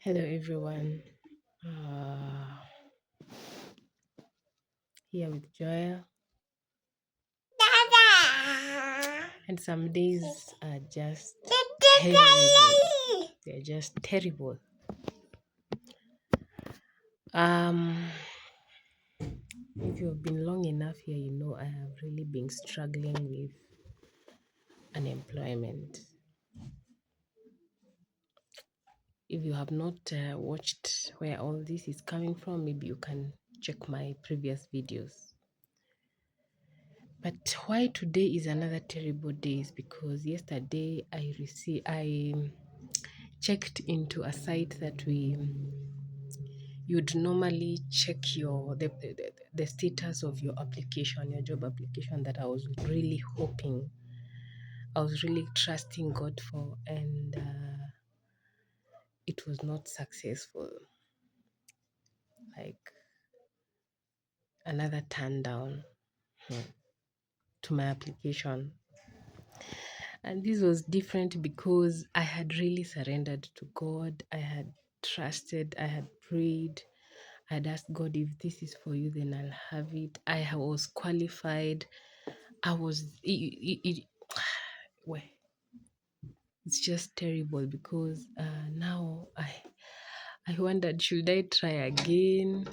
Hello, everyone. Uh, Here with Joya, and some days are just terrible. They're just terrible. Um, if you've been long enough here, you know I have really been struggling with unemployment. If you have not watched where all this is coming from, maybe you can check my previous videos. But why today is another terrible day is because yesterday I checked into a site that you'd normally check the status of your application, your job application, that I was really hoping, I was really trusting God for, and it was not successful. Like another turn down to my application. And this was different because I had really surrendered to God. I had trusted, I had prayed, I had asked God, if this is for you, then I'll have it. I was qualified. I was, well, it's just terrible because now I wondered, should I try again?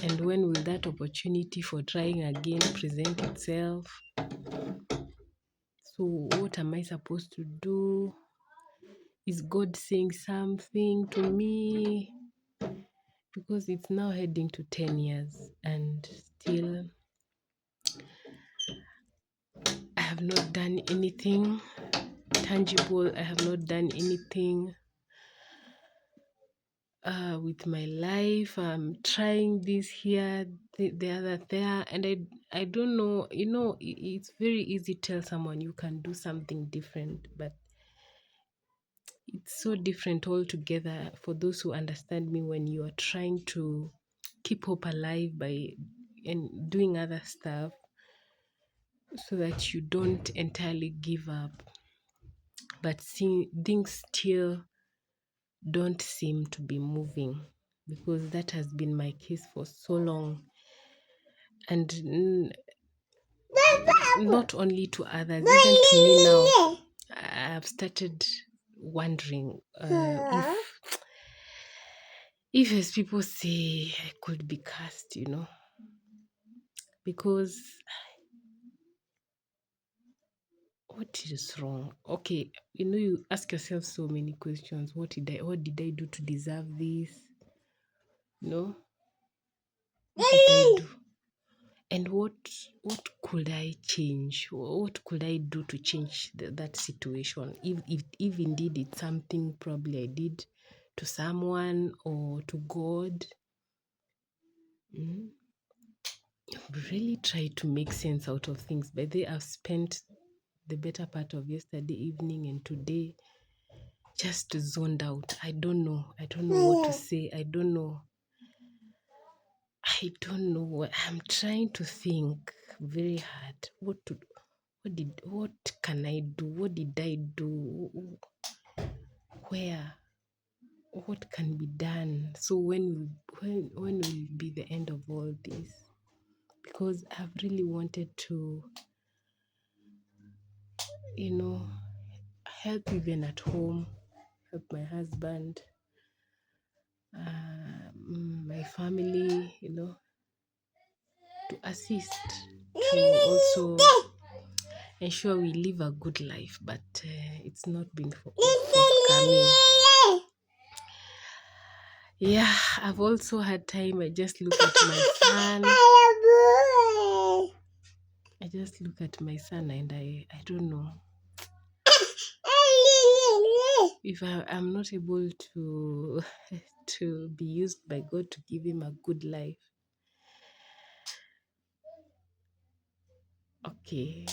And when will that opportunity for trying again present itself? So what am I supposed to do? Is God saying something to me? Because it's now heading to 10 years and still I have not done anything tangible. I have not done anything with my life. I'm trying this here, the other there, and I don't know. It's very easy to tell someone you can do something different, but it's so different altogether for those who understand me when you are trying to keep hope alive by and doing other stuff so that you don't entirely give up. But things still don't seem to be moving because that has been my case for so long. And not only to others, even to me now, I've started wondering if as people say, I could be cursed, because what is wrong? Okay, you ask yourself so many questions. What did I do to deserve this? No? What did I do? And what could I change? What could I do to change that situation? If indeed it's something probably I did to someone or to God. Really try to make sense out of things. But I've spent the better part of yesterday evening and today just zoned out. I don't know what to say. I don't know what I'm trying to think very hard. What can I do? What did I do? Where? What can be done? So when will be the end of all this? Because I've really wanted to, help even at home, help my husband, my family, to assist, to also ensure we live a good life, but it's not been forthcoming. Yeah, I've also had time. I just look at my son. And I don't know. If I'm not able to be used by God to give him a good life, okay,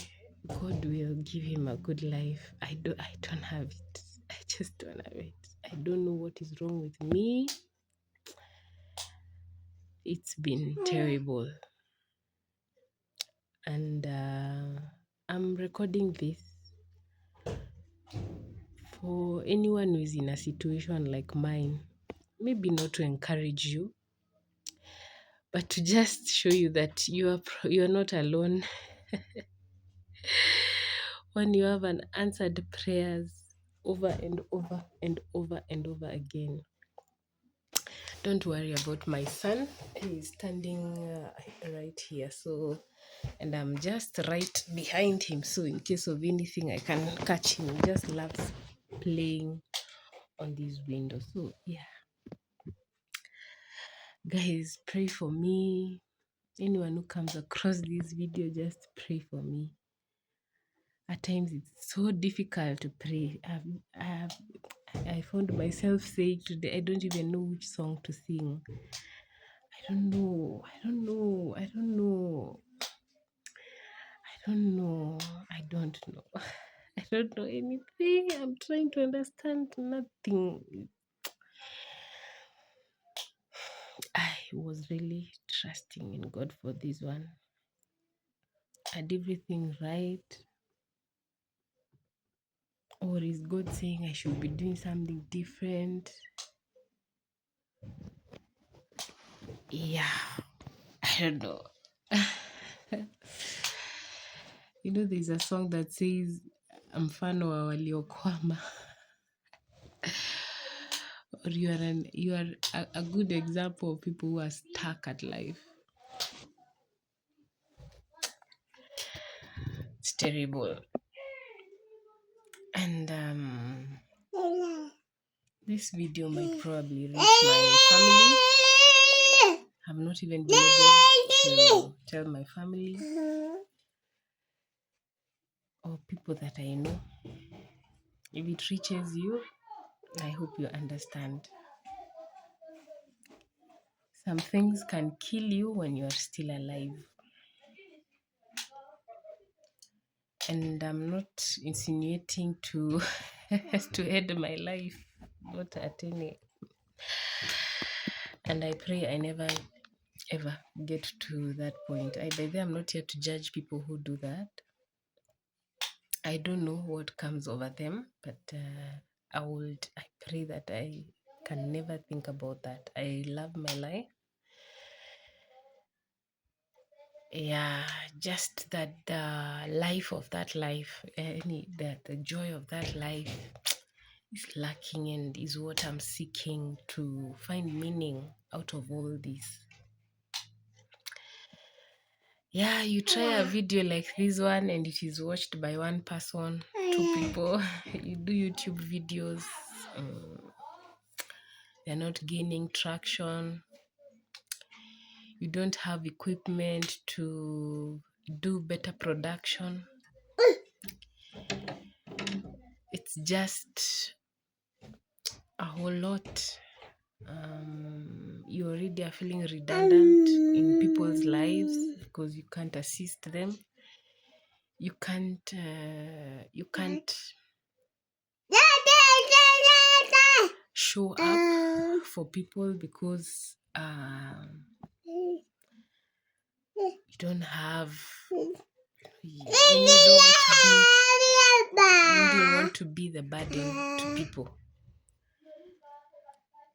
God will give him a good life. I don't have it. I just don't have it. I don't know what is wrong with me. It's been terrible. And I'm recording this for anyone who is in a situation like mine, maybe not to encourage you, but to just show you that you're not alone. When you have unanswered prayers over and over and over and over again, don't worry about my son. He's standing right here. So, and I'm just right behind him. So, in case of anything, I can catch him. He just loves playing on these windows. So, yeah. Guys, pray for me. Anyone who comes across this video, just pray for me. At times, it's so difficult to pray. I found myself saying today, I don't even know which song to sing. I don't know. I don't know. I don't know. I don't know. I don't know. I don't know anything. I'm trying to understand nothing. I was really trusting in God for this one. I did everything right. Or is God saying I should be doing something different? Yeah. I don't know. You know, there's a song that says, mfano wa waliokwama. Or you are a good example of people who are stuck at life. It's terrible. And this video might probably reach my family. I've not even been able to tell my family or people that I know. If it reaches you, I hope you understand. Some things can kill you when you are still alive. And I'm not insinuating to to end my life, not at any. And I pray I never ever get to that point. By the way, I'm not here to judge people who do that. I don't know what comes over them, but I pray that I can never think about that. I love my life. Yeah, just that the life of that life, the joy of that life is lacking, and is what I'm seeking to find meaning out of all this. Yeah, you try a video like this one and it is watched by one person, 2 people. You do YouTube videos, they're not gaining traction. You don't have equipment to do better production. It's just a whole lot. You already are feeling redundant in people's lives because you can't assist them. You can't show up for people because you don't have, you don't want to be the burden to people.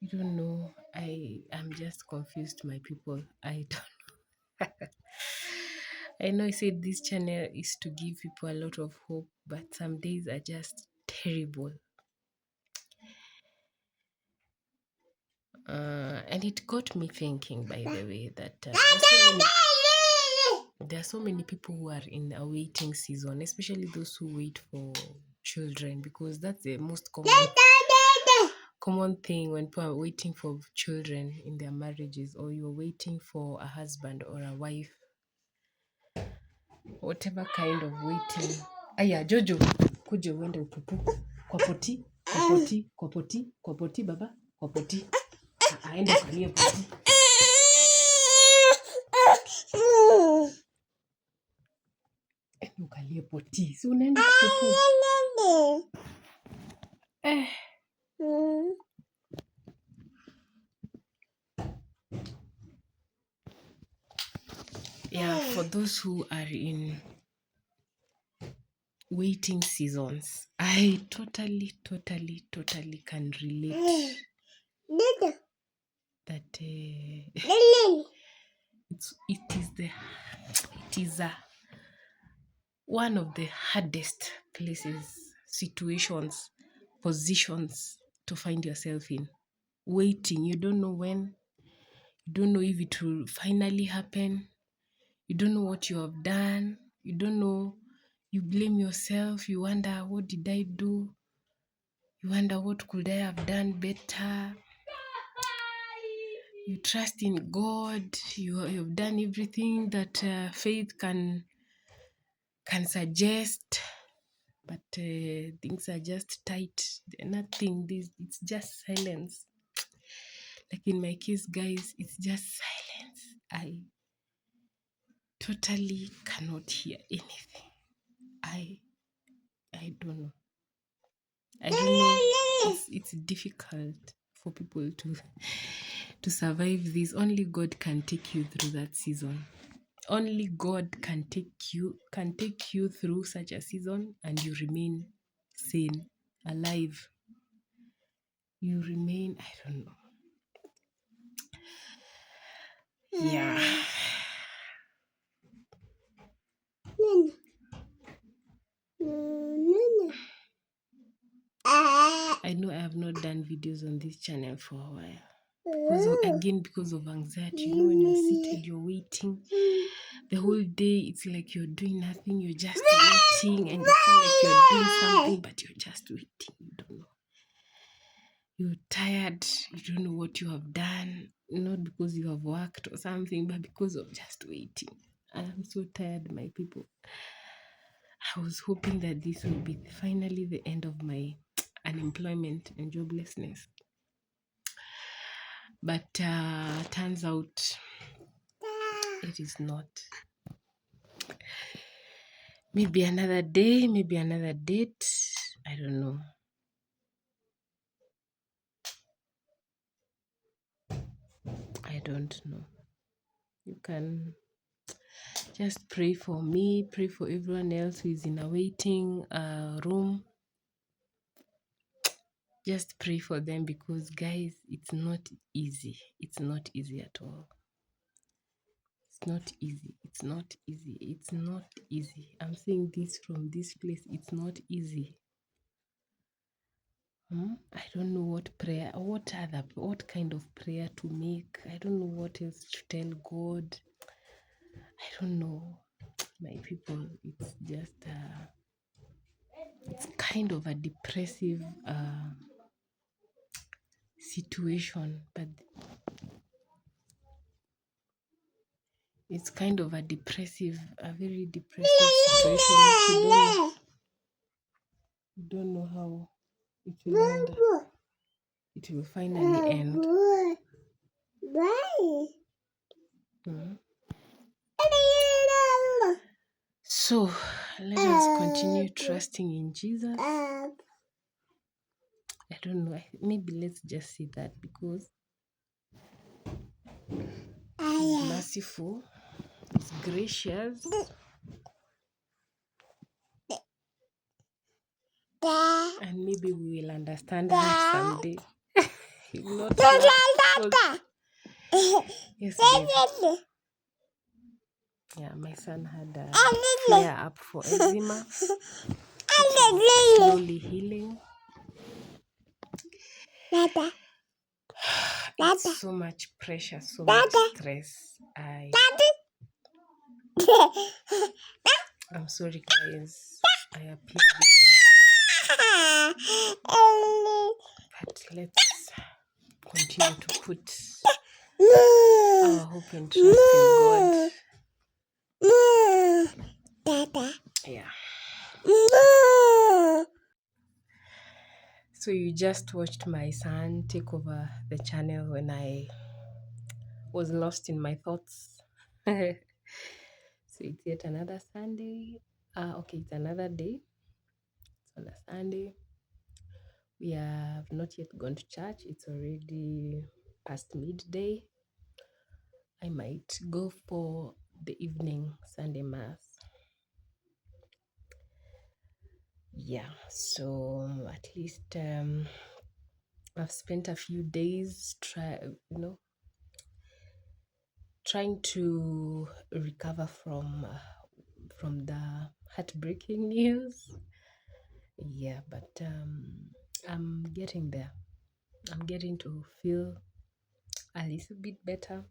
You don't know. I'm just confused, my people. I don't know. I know I said this channel is to give people a lot of hope, but some days are just terrible. And it got me thinking, by the way, that there are so many people who are in a waiting season, especially those who wait for children, because that's the most common thing when people are waiting for children in their marriages, or you're waiting for a husband or a wife, whatever kind of waiting. Aya, Jojo, kuja uende upupu kwa poti, kwa poti, kwa poti, kwa poti, baba, kwa poti. Aende kalie poti. Ukalie poti. Si unaenda kupupu. Yeah, for those who are in waiting seasons. I totally can relate that it is one of the hardest places, situations, positions to find yourself in. Waiting, you don't know when, you don't know if it will finally happen, you don't know what you have done, you don't know, you blame yourself, you wonder, what did I do? You wonder, what could I have done better? You trust in God, you've done everything that faith can suggest, but things are just tight. Nothing, it's just silence. Like in my case, guys, it's just silence. I totally cannot hear anything. I don't know. I don't know. It's difficult for people to survive this. Only God can take you through that season. Only God can take you through such a season and you remain sane, alive. You remain, I don't know. Yeah. I know I have not done videos on this channel for a while. Because of anxiety. You know, when you're seated, you're waiting. The whole day, it's like you're doing nothing. You're just waiting, and you feel like you're doing something, but you're just waiting. You don't know. You're tired. You don't know what you have done. Not because you have worked or something, but because of just waiting. I am so tired, my people. I was hoping that this will be finally the end of my unemployment and joblessness. But turns out it is not. Maybe another day, maybe another date. I don't know. I don't know. You can just pray for me, pray for everyone else who is in a waiting room. Just pray for them because, guys, it's not easy. It's not easy at all. It's not easy. It's not easy. It's not easy. I'm saying this from this place. It's not easy. I don't know what kind of prayer to make. I don't know what else to tell God. I don't know, my people. It's just it's kind of a depressive situation, but it's kind of a very depressive situation. You don't know how it will finally end. So let us continue trusting in Jesus. I don't know. Maybe let's just say that because He's merciful, He's gracious. And maybe we will understand that someday. If not now, yes, babe. Yeah, my son had a flare up for eczema. It's slowly healing. It's so much pressure, so much stress. I'm sorry, guys. I appear busy. But let's continue to put our hope and trust in God. Yeah. So you just watched my son take over the channel when I was lost in my thoughts. So it's yet another Sunday. Okay, it's another day. It's on a Sunday. We have not yet gone to church. It's already past midday. I might go for the evening Sunday Mass. Yeah, so at least I've spent a few days trying to recover from the heartbreaking news. Yeah, but I'm getting there. I'm getting to feel a little bit better.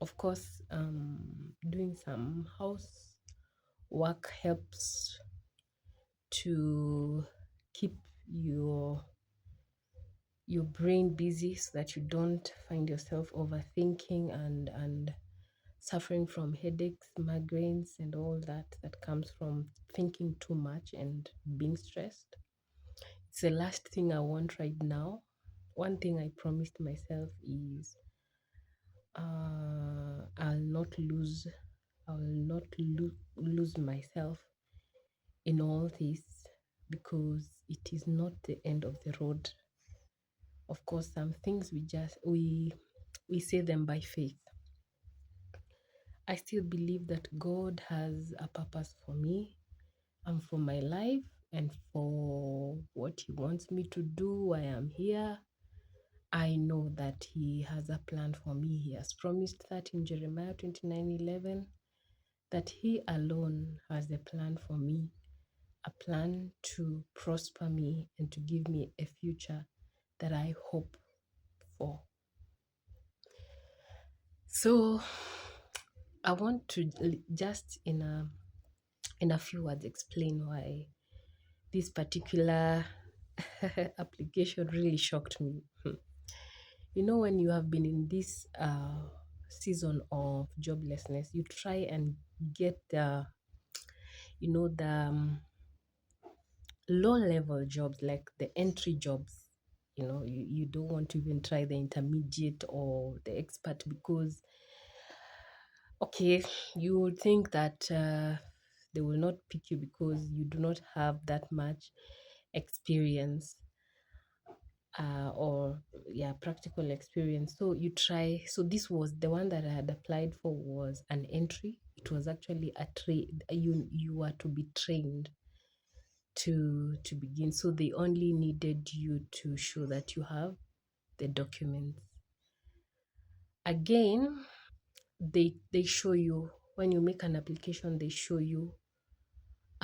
Of course, doing some house work helps to keep your your brain busy so that you don't find yourself overthinking and suffering from headaches, migraines, and all that comes from thinking too much and being stressed. It's the last thing I want right now. One thing I promised myself is I'll not lose, lose myself in all this because it is not the end of the road. Of course, some things we say them by faith. I still believe that God has a purpose for me and for my life and for what He wants me to do. I am here. I know that He has a plan for me. He has promised that in Jeremiah 29:11 that He alone has a plan for me, a plan to prosper me and to give me a future that I hope for. So I want to just in a few words explain why this particular application really shocked me. You know, when you have been in this season of joblessness, you try and get the low level jobs, like the entry jobs. You don't want to even try the intermediate or the expert because, okay, you would think that they will not pick you because you do not have that much experience or yeah, practical experience. So you try. So this was the one that I had applied for was an entry. It was actually a trade. You were to be trained to begin. So they only needed you to show that you have the documents. Again, they show you when you make an application. They show you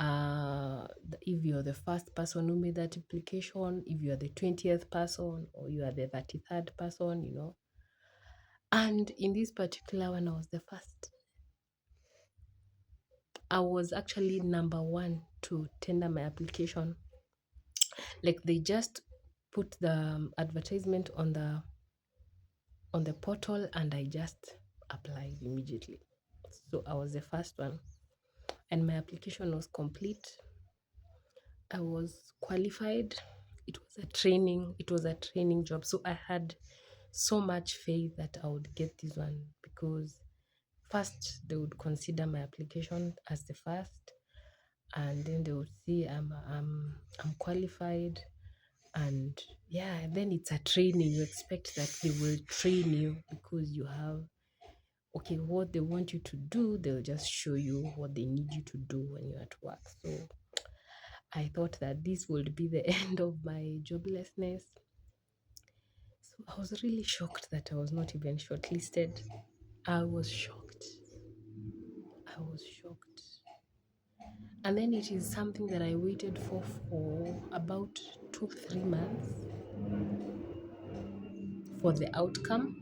if you're the first person who made that application, if you are the 20th person, or you are the 33rd person. And in this particular one, I was the first. I was actually number one to tender my application. Like they just put the advertisement on the portal and I just applied immediately. So I was the first one and my application was complete. I was qualified. It was a training job. So I had so much faith that I would get this one because first they would consider my application as the first and then they would see I'm qualified and yeah, then it's a training. You expect that they will train you because you have okay what they want you to do. They'll just show you what they need you to do when you're at work. So I thought that this would be the end of my joblessness. So I was really shocked that I was not even shortlisted. I was shocked. I was shocked. And then it is something that I waited for about 2-3 months for the outcome.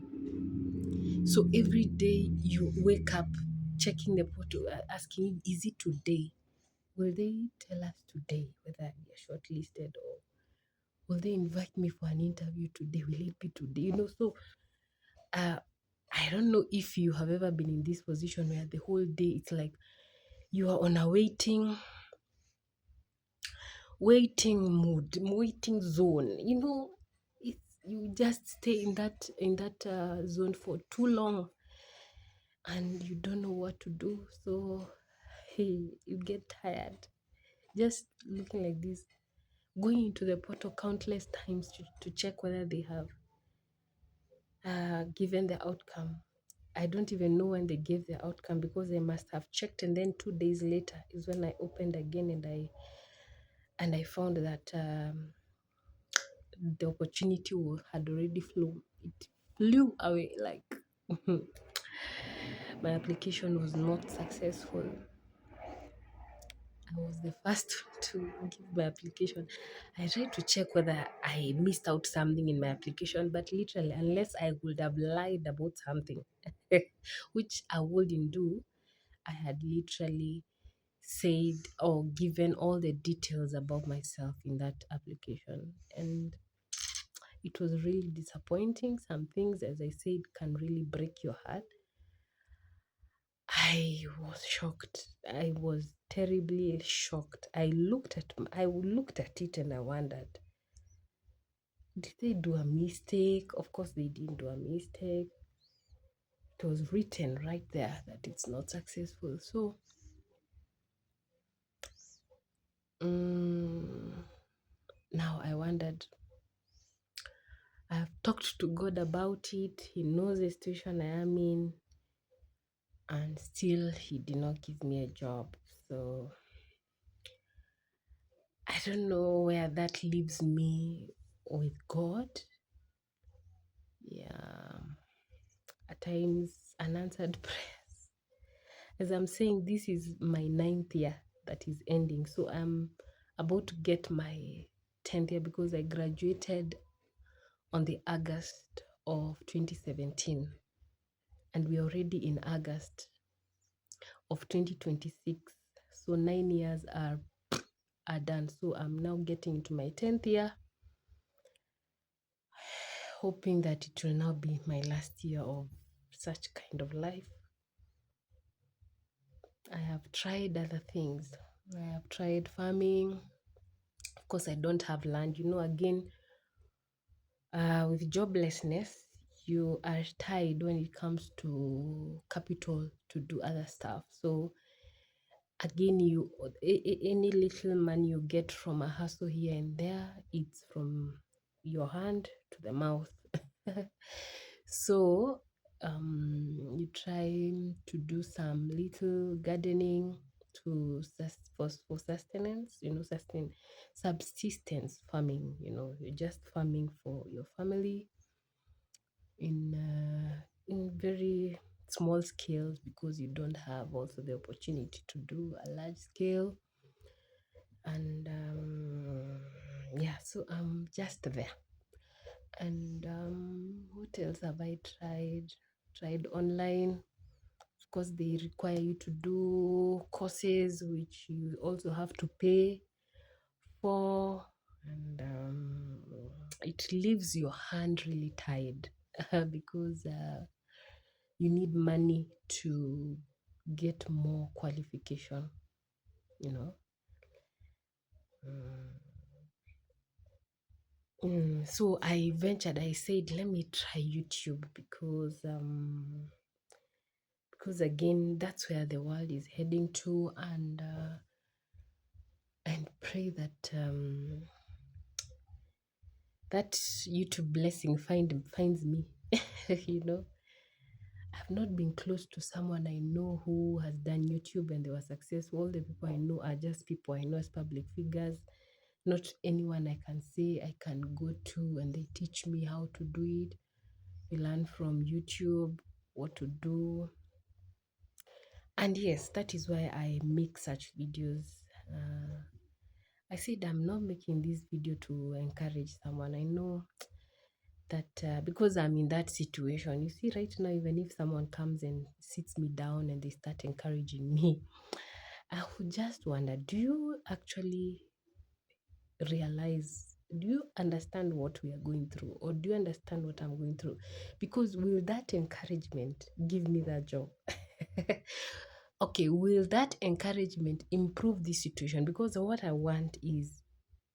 So every day you wake up checking the portal, asking, is it today? Will they tell us today whether we are shortlisted or will they invite me for an interview today? Will it be today? So uh, I don't know if you have ever been in this position where the whole day it's like you are on a waiting mood, waiting zone. It's you just stay in that zone for too long, and you don't know what to do. So hey, you get tired just looking like this, going into the portal countless times to check whether they have given the outcome. I don't even know when they gave the outcome because they must have checked, and then 2 days later is when I opened again and And I found that the opportunity had already flown. It flew away like my application was not successful. I was the first to give my application. I tried to check whether I missed out something in my application, but literally, unless I would have lied about something, which I wouldn't do, I had literally said or given all the details about myself in that application. And it was really disappointing. Some things, as I said, can really break your heart. I was shocked. I was terribly shocked. I looked at it and I wondered, did they do a mistake? Of course they didn't do a mistake. It was written right there that it's not successful. So now I wondered, I've talked to God about it. He knows the situation I am in, and still He did not give me a job. So I don't know where that leaves me with God. Yeah, at times unanswered prayers. As I'm saying, this is my 9th year that is ending. So I'm about to get my 10th year because I graduated on the August of 2017. And we're already in August of 2026. So 9 years are done. So I'm now getting into my 10th year, hoping that it will now be my last year of such kind of life. I have tried other things. I have tried farming. Of course, I don't have land. Again, with joblessness, you are tied when it comes to capital to do other stuff. So again, any little money you get from a hustle here and there, it's from your hand to the mouth. So you try to do some little gardening to for sustenance, subsistence farming. You're just farming for your family in very small scales because you don't have also the opportunity to do a large scale. And yeah, so I'm just there. And what else have I tried online? Of course, they require you to do courses which you also have to pay for, and it leaves your hand really tied because you need money to get more qualification, you know. So I said, let me try YouTube because again, that's where the world is heading to, and pray that that YouTube blessing finds me. I've not been close to someone I know who has done YouTube and they were successful. All the people I know are just people I know as public figures. Not anyone I can say I can go to and they teach me how to do it. We learn from YouTube what to do. And yes, that is why I make such videos. I said I'm not making this video to encourage someone. I know that because I'm in that situation. You see, right now, even if someone comes and sits me down and they start encouraging me, I would just wonder, do you actually realize, do you understand what we are going through, or do you understand what I'm going through? Because will that encouragement give me that job? Okay, will that encouragement improve this situation? Because what I want is,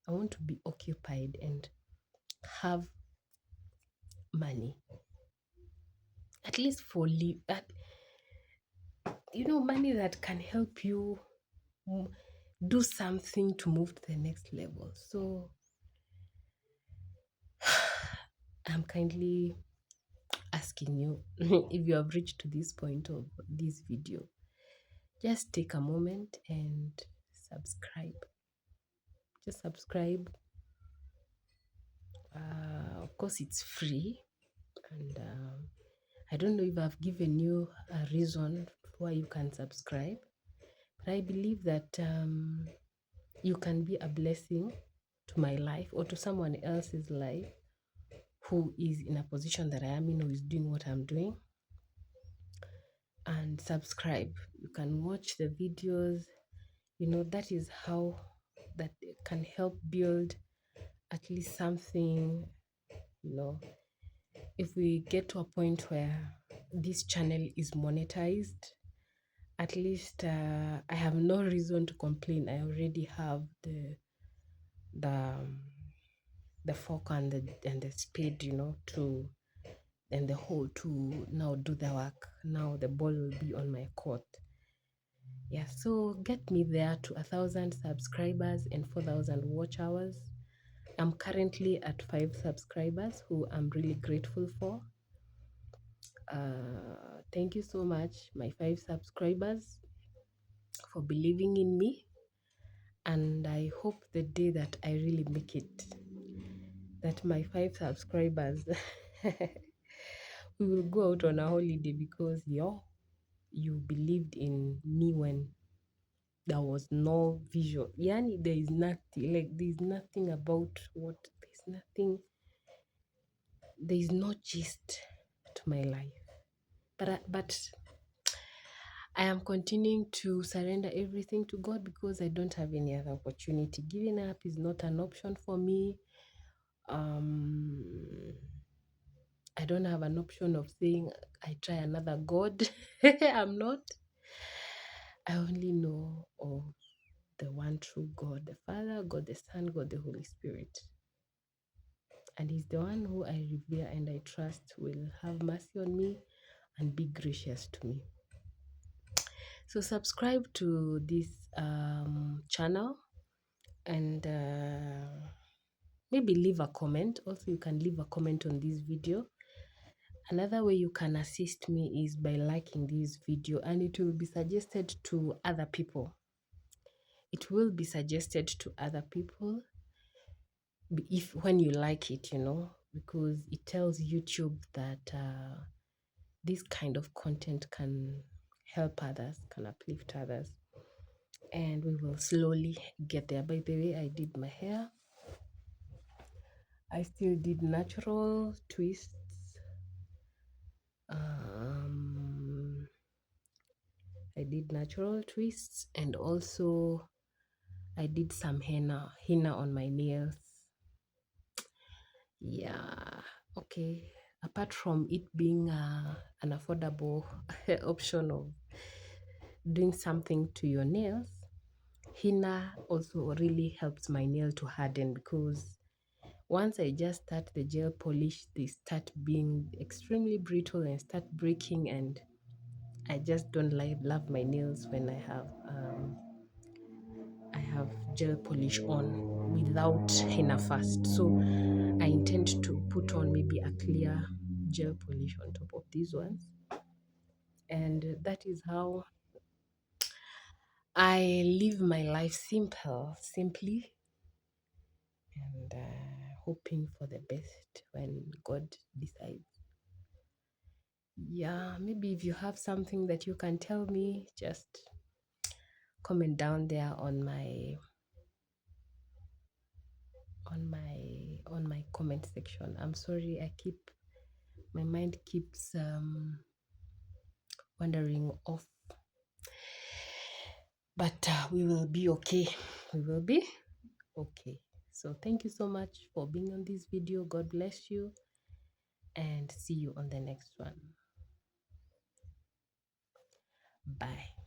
I want to be occupied and have money, at least for money that can help you do something to move to the next level. So I'm kindly asking you, if you have reached to this point of this video, just take a moment and subscribe. Just subscribe. Of course, it's free, and I don't know if I've given you a reason why you can subscribe, but I believe that you can be a blessing to my life or to someone else's life who is in a position that I am in, who is doing what I'm doing. And subscribe. You can watch the videos. That is how that can help build at least something. If we get to a point where this channel is monetized, at least I have no reason to complain. I already have the the fork and the spade, to and the hoe to now do the work. Now the ball will be on my court. Yeah, so get me there to 1,000 subscribers and 4,000 watch hours. I'm currently at 5 subscribers, who I'm really grateful for. Thank you so much, my 5 subscribers, for believing in me. And I hope the day that I really make it, that my 5 subscribers, we will go out on a holiday, because you believed in me when there was no visual. Yani, there is nothing, like, there's nothing about there's no gist to my life. But I am continuing to surrender everything to God, because I don't have any other opportunity. Giving up is not an option for me. I don't have an option of saying I try another God. I'm not. I only know of the one true God, the Father, God the Son, God the Holy Spirit. And He's the one who I revere and I trust will have mercy on me and be gracious to me. So subscribe to this channel, and maybe leave a comment. Also, you can leave a comment on this video. Another way you can assist me is by liking this video, and it will be suggested to other people. It will be suggested to other people when you like it, because it tells YouTube that this kind of content can help others, can uplift others. And we will slowly get there. By the way, I did my hair. I still did natural twists. I did natural twists, and also I did some henna on my nails. Yeah, okay. Apart from it being an affordable option of doing something to your nails, henna also really helps my nail to harden, because once I just start the gel polish, they start being extremely brittle and start breaking, and I just don't love my nails when I have gel polish on without henna first. So I intend to put on maybe a clear gel polish on top of these ones, and that is how I live my life simply, and hoping for the best when God decides. Yeah, maybe if you have something that you can tell me, just comment down there on my comment section. I'm sorry, my mind keeps wandering off, but we will be okay. We will be okay. So thank you so much for being on this video. God bless you, and see you on the next one. Bye.